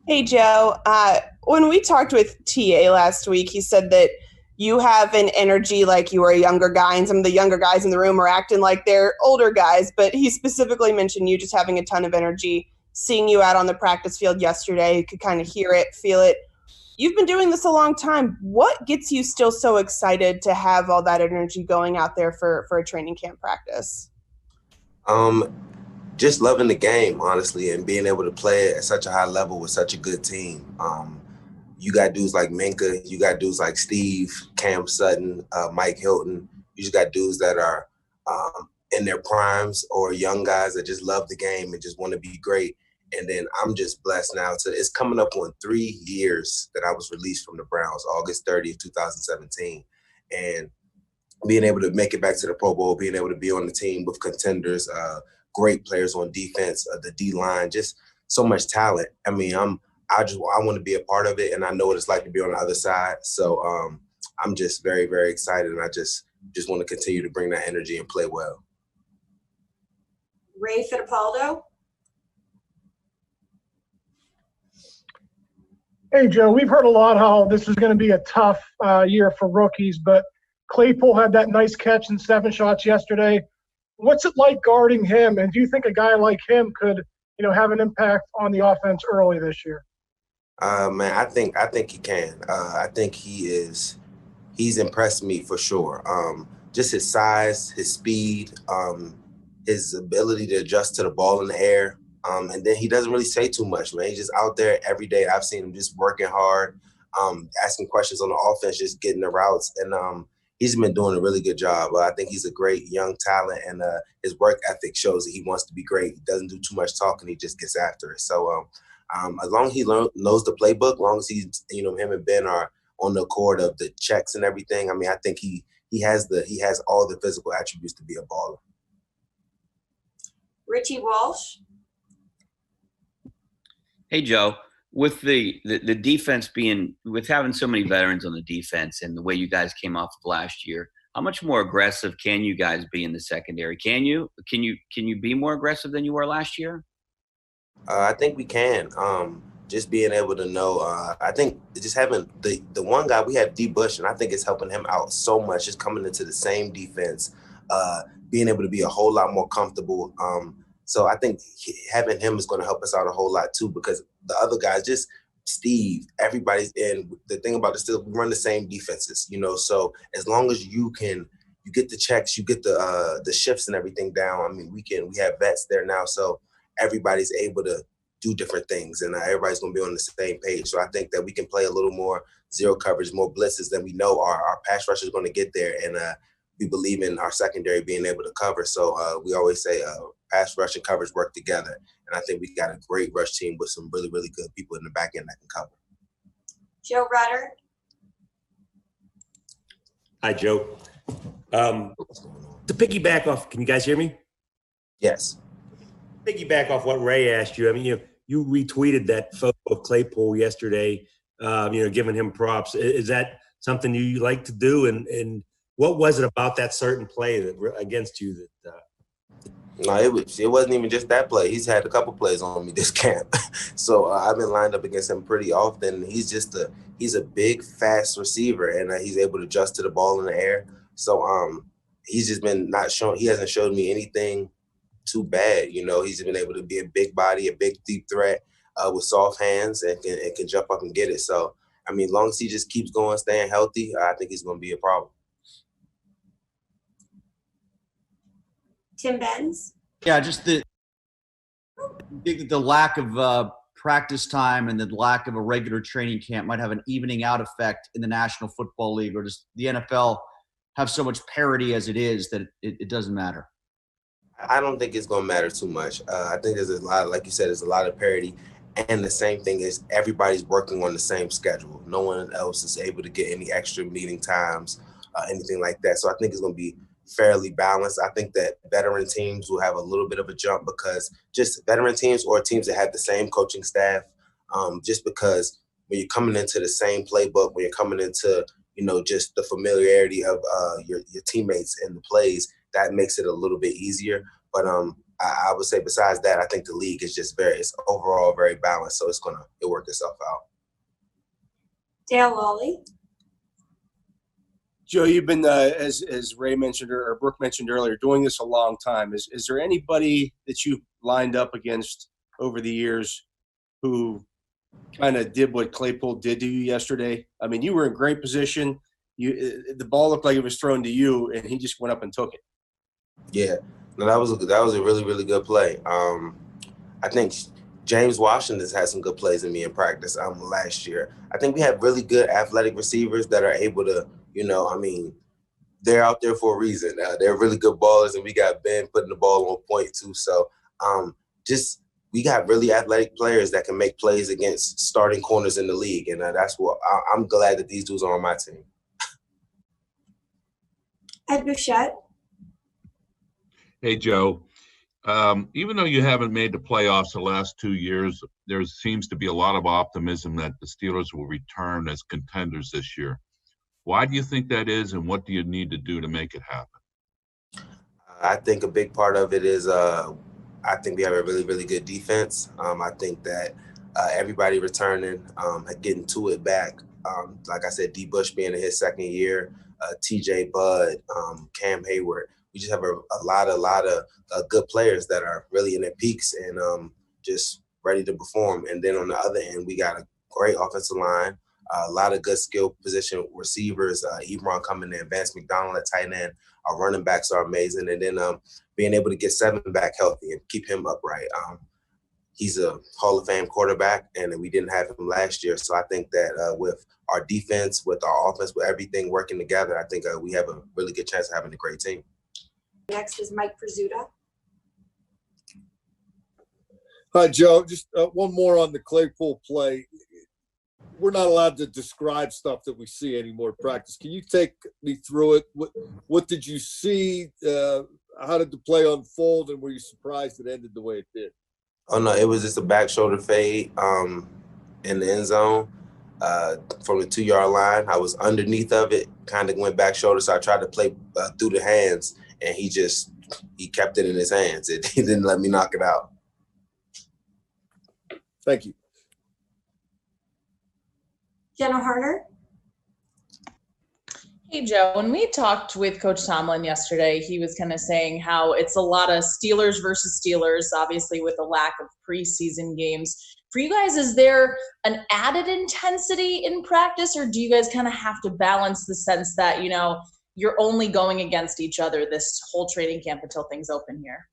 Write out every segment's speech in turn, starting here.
Hey, Joe. When we talked with TA last week, he said that you have an energy like you were a younger guy, and some of the younger guys in the room are acting like they're older guys. But he specifically mentioned you just having a ton of energy. Seeing you out on the practice field yesterday, you could kind of hear it, feel it. You've been doing this a long time. What gets you still so excited to have all that energy going out there for a training camp practice? Um, just loving the game, honestly, and being able to play it at such a high level with such a good team. You got dudes like Minka, you got dudes like Steve, Cam Sutton, Mike Hilton. You just got dudes that are in their primes or young guys that just love the game and just want to be great. And then I'm just blessed now it's coming up on 3 years that I was released from the Browns, August 30th, 2017. And being able to make it back to the Pro Bowl, being able to be on the team with contenders, great players on defense, the D line, just so much talent. I mean, I want to be a part of it, and I know what it's like to be on the other side. So I'm just very, very excited, and I just want to continue to bring that energy and play well. Ray Fittipaldo. Hey, Joe, we've heard a lot how this is going to be a tough year for rookies, but Claypool had that nice catch and 7 shots yesterday. What's it like guarding him? And do you think a guy like him could, have an impact on the offense early this year? Man, I think he can. I think he's impressed me for sure. Just his size, his speed, his ability to adjust to the ball in the air. And then he doesn't really say too much, man. He's just out there every day. I've seen him just working hard, asking questions on the offense, just getting the routes. And he's been doing a really good job. I think he's a great young talent, and his work ethic shows that he wants to be great. He doesn't do too much talking. He just gets after it. So as long as he knows the playbook, as long as he's, him and Ben are on the court of the checks and everything, I mean, I think he has all the physical attributes to be a baller. Richie Walsh. Hey, Joe, with the defense with having so many veterans on the defense and the way you guys came off of last year, how much more aggressive can you guys be in the secondary? Can you be more aggressive than you were last year? I think we can. Just being able to know, I think just having the one guy, we have D. Bush, and I think it's helping him out so much, just coming into the same defense, being able to be a whole lot more comfortable. So I think having him is going to help us out a whole lot too, because the other guys, just Steve, everybody's in. The thing about the Steelers, we run the same defenses, so as long as you get the checks, you get the shifts and everything down. I mean, we have vets there now, so everybody's able to do different things, and everybody's going to be on the same page. So I think that we can play a little more zero coverage, more blitzes than we know our pass rush is going to get there, and we believe in our secondary being able to cover. So we always say pass rush and coverage work together, and I think we got a great rush team with some really, really good people in the back end that can cover. Joe Rutter. Hi, Joe. To piggyback off, can you guys hear me? Yes. Piggyback off what Ray asked you. I mean, you retweeted that photo of Claypool yesterday, giving him props. Is that something you like to do? And what was it about that certain play that against you that? No, it wasn't even just that play. He's had a couple plays on me this camp, so I've been lined up against him pretty often. He's a big, fast receiver, and he's able to adjust to the ball in the air. So he's just been he hasn't showed me anything too bad. He's been able to be a big body, a big deep threat with soft hands, and can jump up and get it. So I mean, as long as he just keeps going, staying healthy, I think he's going to be a problem. Tim Benz. Yeah, just the lack of practice time and the lack of a regular training camp might have an evening out effect in the National Football League, or does the NFL have so much parity as it is that it doesn't matter? I don't think it's going to matter too much. I think there's a lot, like you said, there's a lot of parity. And the same thing is everybody's working on the same schedule. No one else is able to get any extra meeting times, anything like that. So I think it's going to be fairly balanced. I think that veteran teams will have a little bit of a jump, because just veteran teams or teams that have the same coaching staff, just because when you're coming into the same playbook, when you're coming into, just the familiarity of your teammates and the plays, that makes it a little bit easier. But I would say besides that, I think the league is just it's overall very balanced. So it'll work itself out. Dale Lawley. Joe, you've been, as Ray mentioned or Brooke mentioned earlier, doing this a long time. Is there anybody that you've lined up against over the years who kind of did what Claypool did to you yesterday? I mean, you were in great position. The ball looked like it was thrown to you, and he just went up and took it. Yeah, no, that was a really, really good play. I think James Washington's had some good plays in me in practice last year. I think we have really good athletic receivers that are able to, they're out there for a reason. They're really good ballers, and we got Ben putting the ball on point too. So we got really athletic players that can make plays against starting corners in the league, and that's what I'm glad that these dudes are on my team. Ed Bouchette. Hey, Joe. Even though you haven't made the playoffs the last 2 years, there seems to be a lot of optimism that the Steelers will return as contenders this year. Why do you think that is, and what do you need to do to make it happen? I think a big part of it is I think we have a really, really good defense. I think that everybody returning, getting to it back. Like I said, D. Bush being in his second year, TJ Budd, Cam Hayward. We just have a lot of good players that are really in their peaks and just ready to perform. And then on the other end, we got a great offensive line, a lot of good skill position receivers, Ebron coming in, Vance McDonald at tight end. Our running backs are amazing. And then being able to get 7 back healthy and keep him upright. He's a Hall of Fame quarterback, and we didn't have him last year. So I think that with our defense, with our offense, with everything working together, I think we have a really good chance of having a great team. Next is Mike Prizzuta. Hi, Joe. Just one more on the Claypool play. We're not allowed to describe stuff that we see anymore in practice. Can you take me through it? What did you see? How did the play unfold, and were you surprised it ended the way it did? Oh, no, it was just a back shoulder fade in the end zone from the 2-yard line. I was underneath of it, kind of went back shoulder, so I tried to play through the hands, and he kept it in his hands. He didn't let me knock it out. Thank you. Jenna Harner. Hey, Joe, when we talked with Coach Tomlin yesterday, he was kind of saying how it's a lot of Steelers versus Steelers, obviously with the lack of preseason games. For you guys, is there an added intensity in practice, or do you guys kind of have to balance the sense that, you're only going against each other this whole training camp until things open here?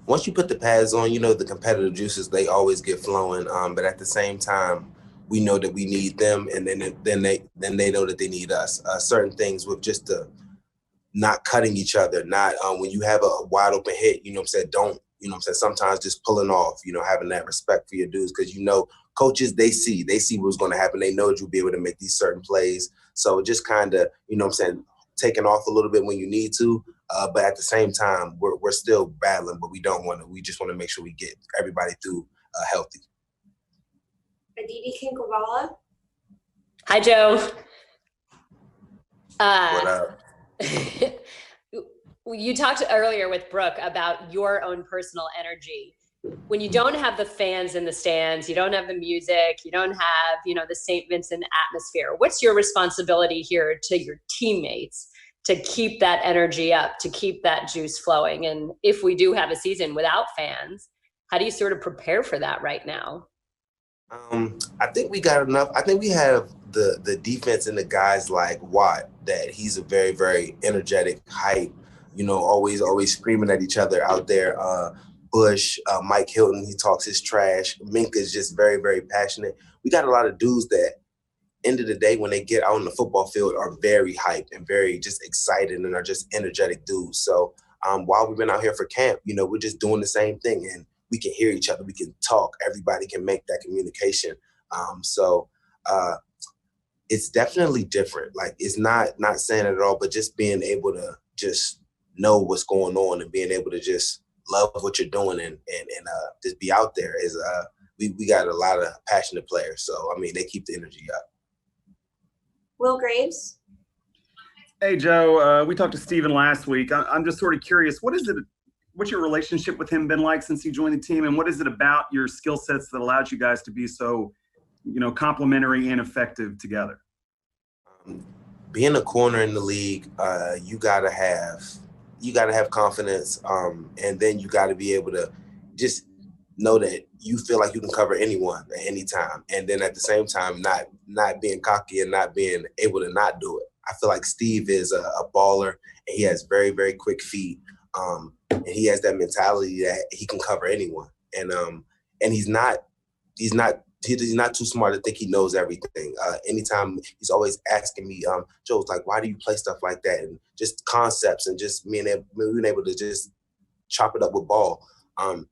Once you put the pads on, the competitive juices, they always get flowing. But at the same time, we know that we need them, and then they know that they need us. Certain things with just the not cutting each other, not when you have a wide open hit, don't, sometimes just pulling off, having that respect for your dudes, because coaches, they see what's going to happen. They know that you'll be able to make these certain plays. So just kind of, taking off a little bit when you need to, but at the same time, we're still battling, but we just want to make sure we get everybody through healthy. Aditi Kinkawala. Hi, Joe. What up? You talked earlier with Brooke about your own personal energy. When you don't have the fans in the stands, you don't have the music, you don't have, the St. Vincent atmosphere. What's your responsibility here to your teammates to keep that energy up, to keep that juice flowing? And if we do have a season without fans, how do you sort of prepare for that right now? I think we got enough. I think we have the defense and the guys like Watt, that he's a very, very energetic, hype, always screaming at each other out there. Bush, Mike Hilton, he talks his trash. Minka is just very, very passionate. We got a lot of dudes that, end of the day, when they get out on the football field, are very hyped and very just excited and are just energetic dudes. So while we've been out here for camp, we're just doing the same thing, and we can hear each other. We can talk. Everybody can make that communication. So it's definitely different. Like, it's not saying it at all, but just being able to just know what's going on and being able to just love what you're doing and just be out there is we got a lot of passionate players. So, they keep the energy up. Will Graves. Hey, Joe, we talked to Steven last week. I'm just sort of curious, what is it what's your relationship with him been like since he joined the team, and what is it about your skill sets that allowed you guys to be so, complementary and effective together? Being a corner in the league, you gotta have confidence, and then you gotta be able to just know that you feel like you can cover anyone at any time, and then at the same time not being cocky and not being able to not do it. I feel like Steve is a baller, and he has very, very quick feet, and he has that mentality that he can cover anyone, and he's not too smart to think he knows everything. Anytime he's always asking me, Joe's like, why do you play stuff like that? And just concepts and just being able to just chop it up with ball.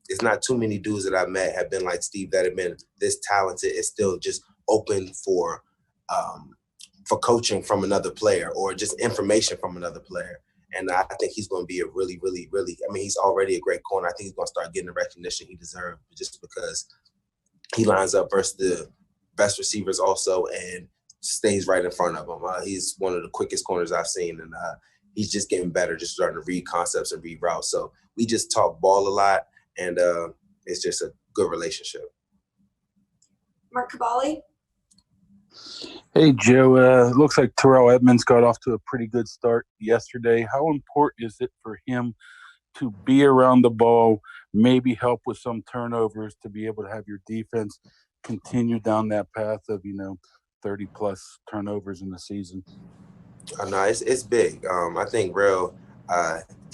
It's not too many dudes that I've met have been like Steve that have been this talented and still just open for coaching from another player or just information from another player. And I think he's going to be a really, really, really, he's already a great corner. I think he's going to start getting the recognition he deserves just because he lines up versus the best receivers also and stays right in front of them. He's one of the quickest corners I've seen, and he's just getting better, just starting to read concepts and read routes. So we just talk ball a lot, and it's just a good relationship. Mark Cabali. Hey, Joe. Looks like Terrell Edmonds got off to a pretty good start yesterday. How important is it for him to be around the ball, maybe help with some turnovers to be able to have your defense continue down that path of, 30-plus turnovers in the season? No, it's big. I think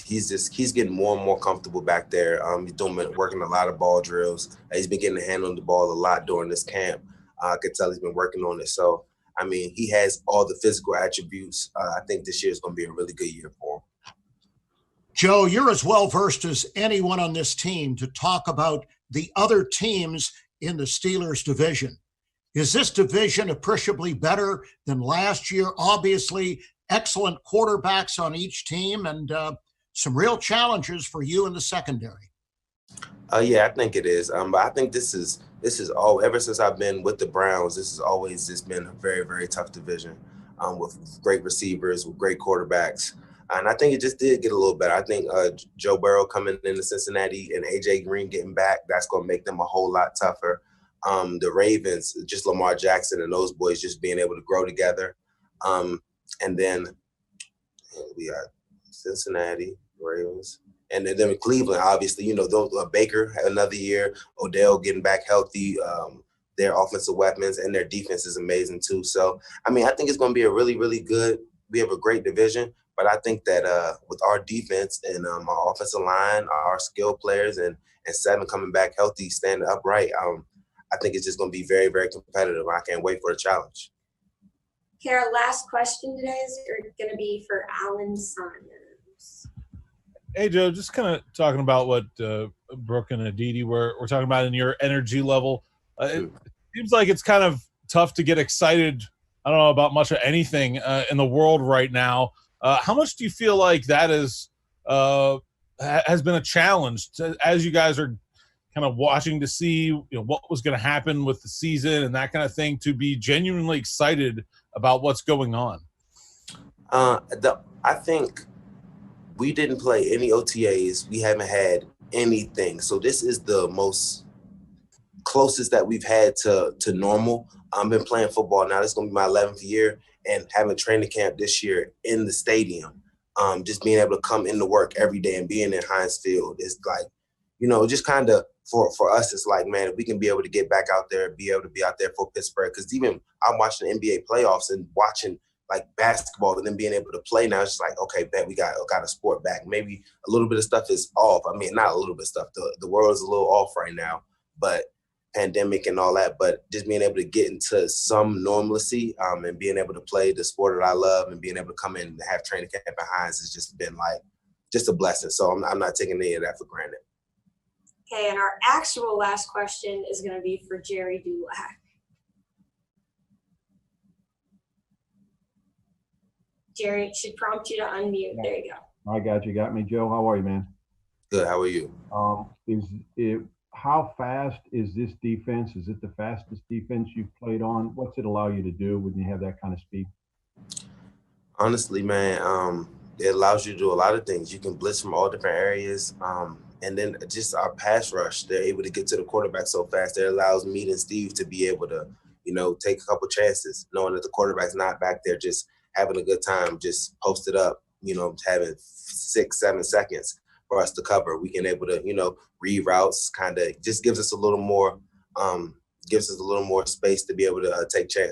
he's getting more and more comfortable back there. He's working a lot of ball drills. He's been getting a hand on the ball a lot during this camp. I could tell he's been working on it. So, he has all the physical attributes. I think this year is going to be a really good year for him. Joe, you're as well versed as anyone on this team to talk about the other teams in the Steelers division. Is this division appreciably better than last year? Obviously, excellent quarterbacks on each team and some real challenges for you in the secondary. Yeah, I think it is. But I think this is all, ever since I've been with the Browns, this has always just been a very, very tough division with great receivers, with great quarterbacks. And I think it just did get a little better. I think Joe Burrow coming into Cincinnati and A.J. Green getting back, that's going to make them a whole lot tougher. The Ravens, just Lamar Jackson and those boys just being able to grow together. And then we got Cincinnati, Ravens. And then Cleveland, obviously, those Baker had another year, Odell getting back healthy, their offensive weapons, and their defense is amazing too. So, I think it's going to be a really, really good – we have a great division. But I think that with our defense and our offensive line, our skilled players, and Seven coming back healthy, standing upright, I think it's just going to be very, very competitive. I can't wait for the challenge. Okay, our last question today is going to be for Alan Saunders. Hey, Joe, just kind of talking about what Brooke and Aditi were talking about in your energy level. It seems like it's kind of tough to get excited, I don't know, about much of anything in the world right now. How much do you feel like that has been a challenge as you guys are kind of watching to see what was going to happen with the season and that kind of thing, to be genuinely excited about what's going on? I think we didn't play any OTAs. We haven't had anything. So this is the most closest that we've had to normal. I've been playing football now. This is going to be my 11th year. And having training camp this year in the stadium, just being able to come into work every day and being in Heinz Field is like, just kind of for us, it's like, man, if we can be able to get back out there, be able to be out there for Pittsburgh. Because even I'm watching the NBA playoffs and watching like basketball and then being able to play now, it's just like, okay, bet we got a sport back. Maybe a little bit of stuff is off. Not a little bit of stuff. The world is a little off right now, but pandemic and all that, but just being able to get into some normalcy and being able to play the sport that I love and being able to come in and have training camp at Heinz has just been like just a blessing. So I'm not taking any of that for granted. Okay, and our actual last question is going to be for Jerry Dulac. Jerry, it should prompt you to unmute. There you go. I got you. Got me, Joe. How are you, man? Good. How are you? How fast is this defense? Is it the fastest defense you've played on? What's it allow you to do when you have that kind of speed? Honestly, man, it allows you to do a lot of things. You can blitz from all different areas. And then just our pass rush, they're able to get to the quarterback so fast. That allows me and Steve to be able to, take a couple chances, knowing that the quarterback's not back there just having a good time, just posted up, having 6-7 seconds for us to cover. We can able to, read routes, kind of just gives us a little more space to be able to take chances.